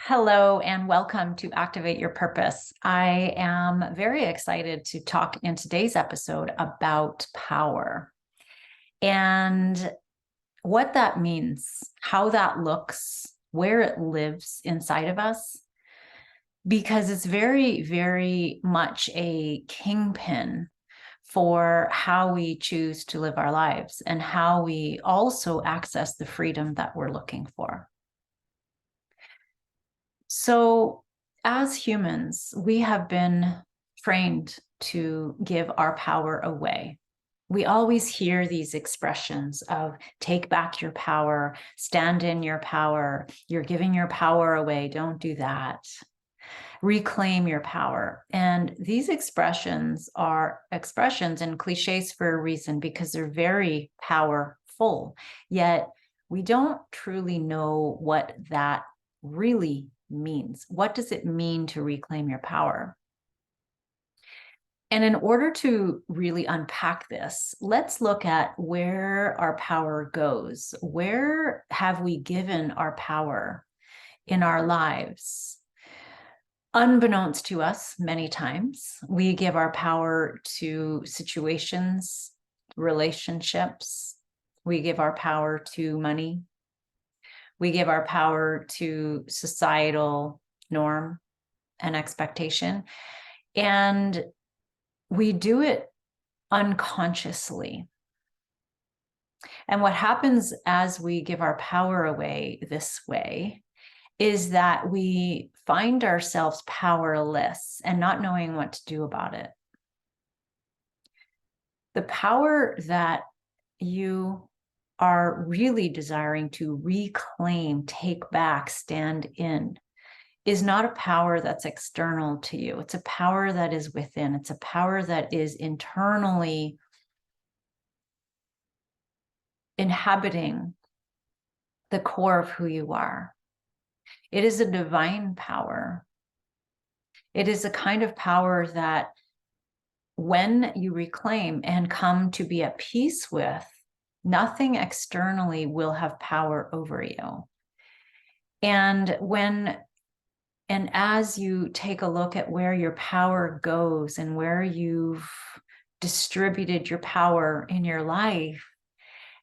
Hello and welcome to Activate Your Purpose. I am very excited to talk in today's episode about power and what that means, how that looks, where it lives inside of us, because it's very, very much a kingpin for how we choose to live our lives and how we also access the freedom that we're looking for. So, as humans, we have been trained to give our power away. We always hear these expressions of take back your power, stand in your power, you're giving your power away, don't do that. Reclaim your power. And these expressions are expressions and cliches for a reason because they're very powerful. Yet we don't truly know what that really means. What does it mean to reclaim your power? And in order to really unpack this, let's look at where our power goes. Where have we given our power in our lives? Unbeknownst to us, many times, we give our power to situations, relationships. We give our power to money. We give our power to societal norm and expectation. And we do it unconsciously. And what happens as we give our power away this way is that we find ourselves powerless and not knowing what to do about it. The power that you are really desiring to reclaim, take back, stand in, is not a power that's external to you. It's a power that is within. It's a power that is internally inhabiting the core of who you are. It is a divine power. It is a kind of power that when you reclaim and come to be at peace with, nothing externally will have power over you. And as you take a look at where your power goes and where you've distributed your power in your life,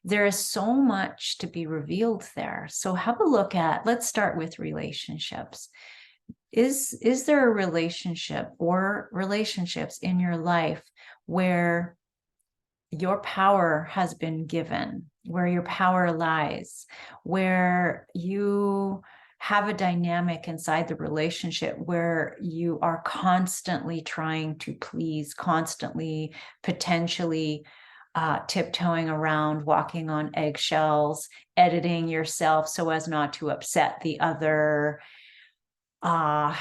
there is so much to be revealed there. So have a look at, let's start with relationships. Is there a relationship or relationships in your life where your power has been given, where your power lies, where you have a dynamic inside the relationship where you are constantly trying to please, constantly potentially tiptoeing around, walking on eggshells, editing yourself so as not to upset the other, flying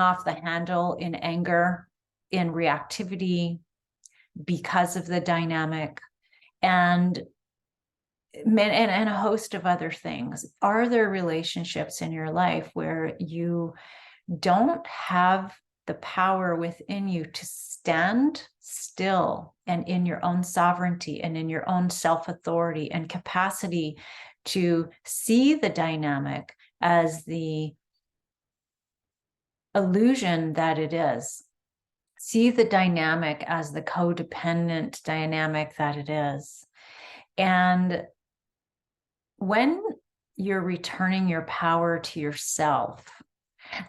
off the handle in anger, in reactivity because of the dynamic, and a host of other things. Are there relationships in your life where you don't have the power within you to stand still and in your own sovereignty and in your own self-authority and capacity to see the dynamic as the illusion that it is? See the dynamic as the codependent dynamic that it is. And when you're returning your power to yourself,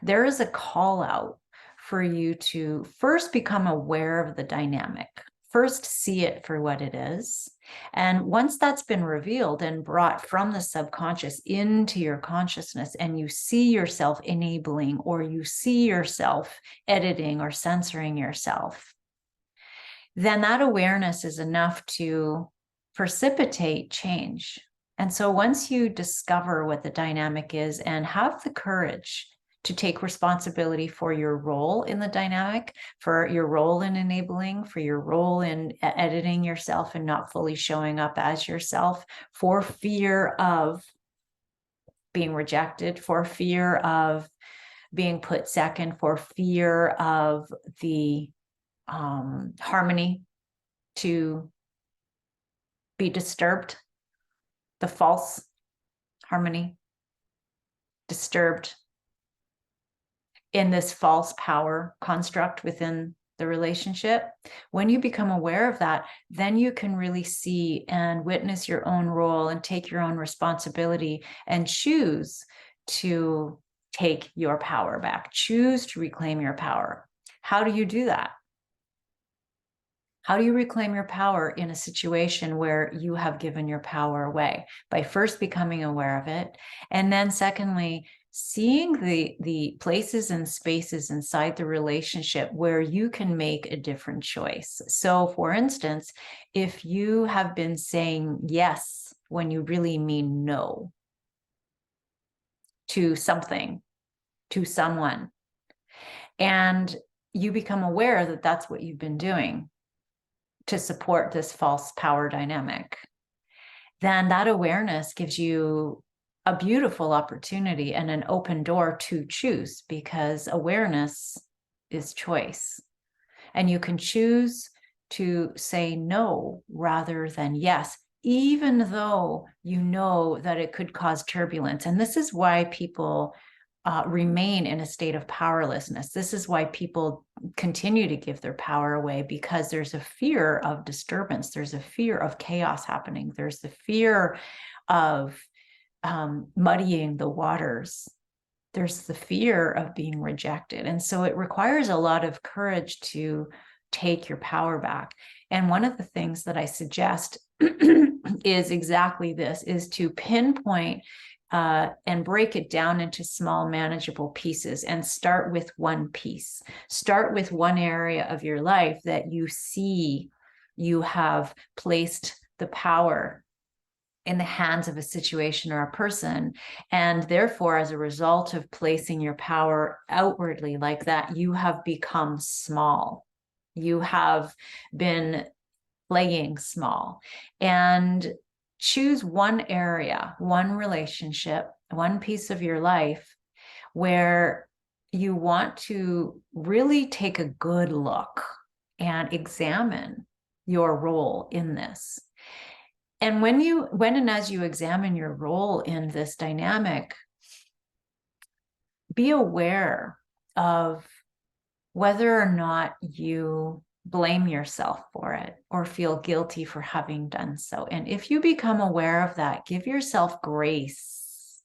there is a call out for you to first become aware of the dynamic, first see it for what it is. And once that's been revealed and brought from the subconscious into your consciousness, and you see yourself enabling, or you see yourself editing or censoring yourself, then that awareness is enough to precipitate change. And so once you discover what the dynamic is and have the courage to take responsibility for your role in the dynamic, for your role in enabling, for your role in editing yourself and not fully showing up as yourself, for fear of being rejected, for fear of being put second, for fear of the harmony to be disturbed, the false harmony. disturbed in this false power construct within the relationship. When you become aware of that, then you can really see and witness your own role and take your own responsibility and choose to take your power back, choose to reclaim your power. How do you do that? How do you reclaim your power in a situation where you have given your power away? By first becoming aware of it, and then secondly, seeing the places and spaces inside the relationship where you can make a different choice. So for instance, if you have been saying yes when you really mean no to something, to someone, and you become aware that that's what you've been doing to support this false power dynamic, then that awareness gives you a beautiful opportunity and an open door to choose, because awareness is choice. And you can choose to say no rather than yes, even though you know that it could cause turbulence. And this is why people remain in a state of powerlessness. This is why people continue to give their power away, because there's a fear of disturbance. There's a fear of chaos happening. There's the fear of muddying the waters. There's the fear of being rejected. And so it requires a lot of courage to take your power back. And one of the things that I suggest is exactly this, is to pinpoint and break it down into small, manageable pieces, and start with one piece. Start with one area of your life that you see you have placed the power in the hands of a situation or a person. And therefore, as a result of placing your power outwardly like that, you have become small. You have been playing small. And choose one area, one relationship, one piece of your life where you want to really take a good look and examine your role in this. And when and as you examine your role in this dynamic, be aware of whether or not you blame yourself for it or feel guilty for having done so. And if you become aware of that, give yourself grace.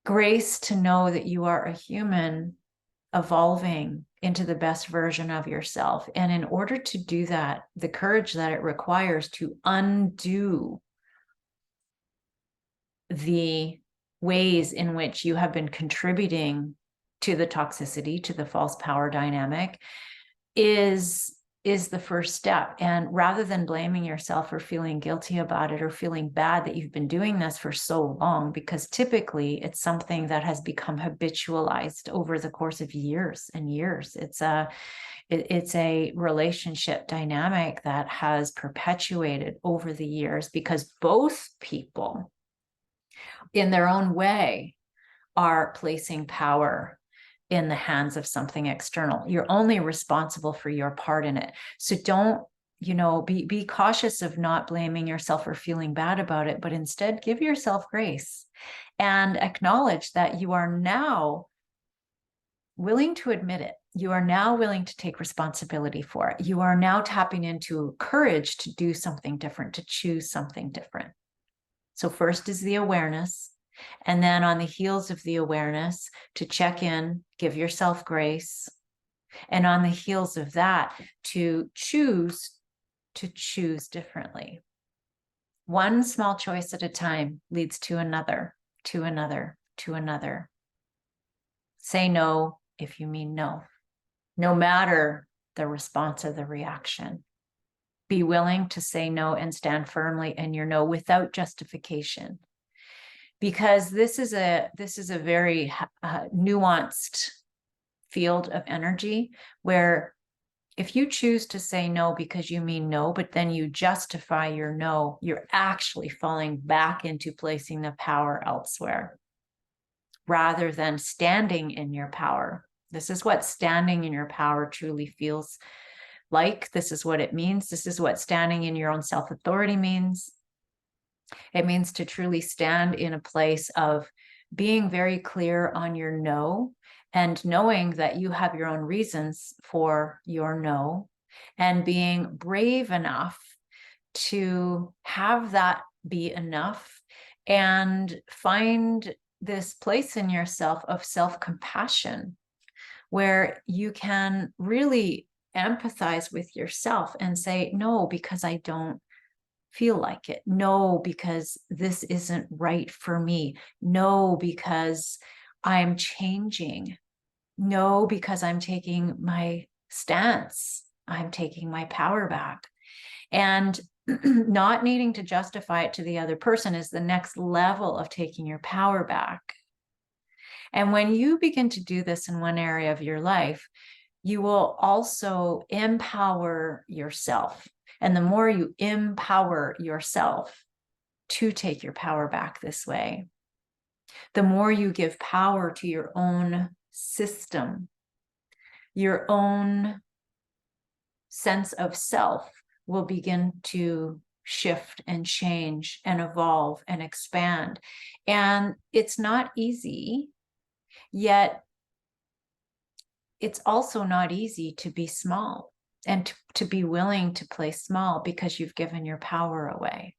Grace to know that you are a human evolving into the best version of yourself. And in order to do that, the courage that it requires to undo the ways in which you have been contributing to the toxicity, to the false power dynamic, is the first step. And rather than blaming yourself or feeling guilty about it or feeling bad that you've been doing this for so long, because typically it's something that has become habitualized over the course of years and years. It's a relationship dynamic that has perpetuated over the years, because both people in their own way are placing power in the hands of something external. You're only responsible for your part in it. So don't, be cautious of not blaming yourself or feeling bad about it, but instead give yourself grace and acknowledge that you are now willing to admit it. You are now willing to take responsibility for it. You are now tapping into courage to do something different, to choose something different. So first is the awareness. And then on the heels of the awareness, to check in, give yourself grace. And on the heels of that, to choose differently. One small choice at a time leads to another, to another, to another. Say no if you mean no, no matter the response or the reaction. Be willing to say no and stand firmly in your no without justification. Because this is a very nuanced field of energy, where if you choose to say no because you mean no, but then you justify your no, you're actually falling back into placing the power elsewhere rather than standing in your power. This is what standing in your power truly feels like. This is what it means. This is what standing in your own self-authority means. It means to truly stand in a place of being very clear on your no, and knowing that you have your own reasons for your no, and being brave enough to have that be enough, and find this place in yourself of self-compassion where you can really empathize with yourself and say, no, because I don't feel like it. No, because this isn't right for me. No, because I'm changing. No, because I'm taking my stance. I'm taking my power back. And not needing to justify it to the other person is the next level of taking your power back. And when you begin to do this in one area of your life, you will also empower yourself. And the more you empower yourself to take your power back this way, the more you give power to your own system, your own sense of self will begin to shift and change and evolve and expand. And it's not easy, yet it's also not easy to be small and to be willing to play small because you've given your power away.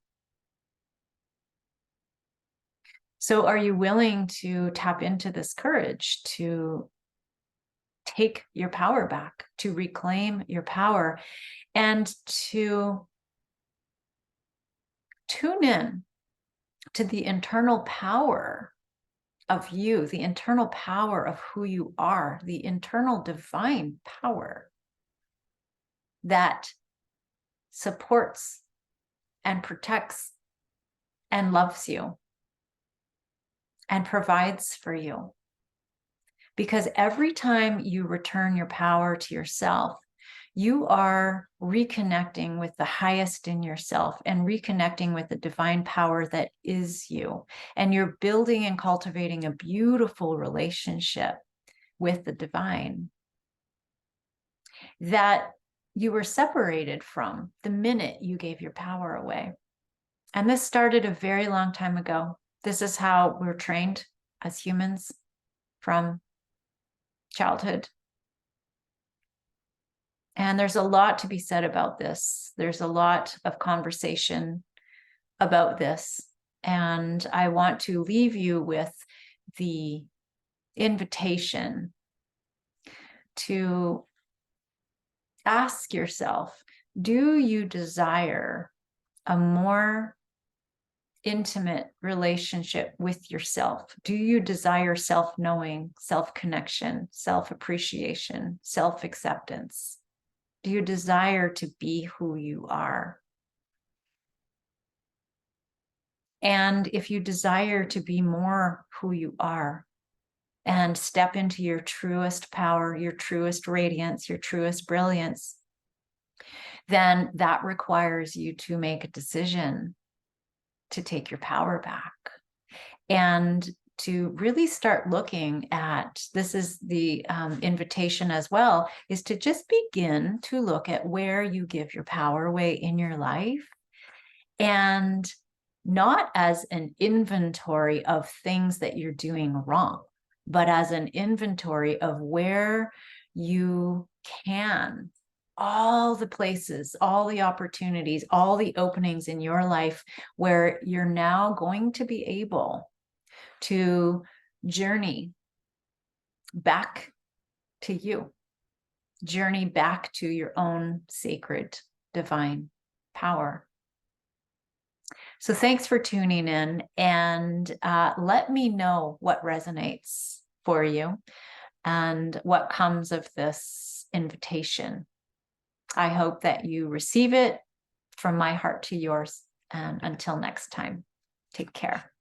So are you willing to tap into this courage to take your power back, to reclaim your power, and to tune in to the internal power of you, the internal power of who you are, the internal divine power that supports and protects and loves you and provides for you. Because every time you return your power to yourself, you are reconnecting with the highest in yourself and reconnecting with the divine power that is you. And you're building and cultivating a beautiful relationship with the divine that you were separated from the minute you gave your power away. And this started a very long time ago. This is how we're trained as humans from childhood. And there's a lot to be said about this. There's a lot of conversation about this. And I want to leave you with the invitation to ask yourself, do you desire a more intimate relationship with yourself? Do you desire self-knowing, self-connection, self-appreciation, self-acceptance? Do you desire to be who you are? And if you desire to be more who you are and step into your truest power, your truest radiance, your truest brilliance, then that requires you to make a decision to take your power back and to really start looking at, this is the invitation as well, is to just begin to look at where you give your power away in your life, and not as an inventory of things that you're doing wrong, but as an inventory of where you can, all the places, all the opportunities, all the openings in your life where you're now going to be able to journey back to you, journey back to your own sacred divine power. So thanks for tuning in, and let me know what resonates for you and what comes of this invitation. I hope that you receive it from my heart to yours. And until next time, take care.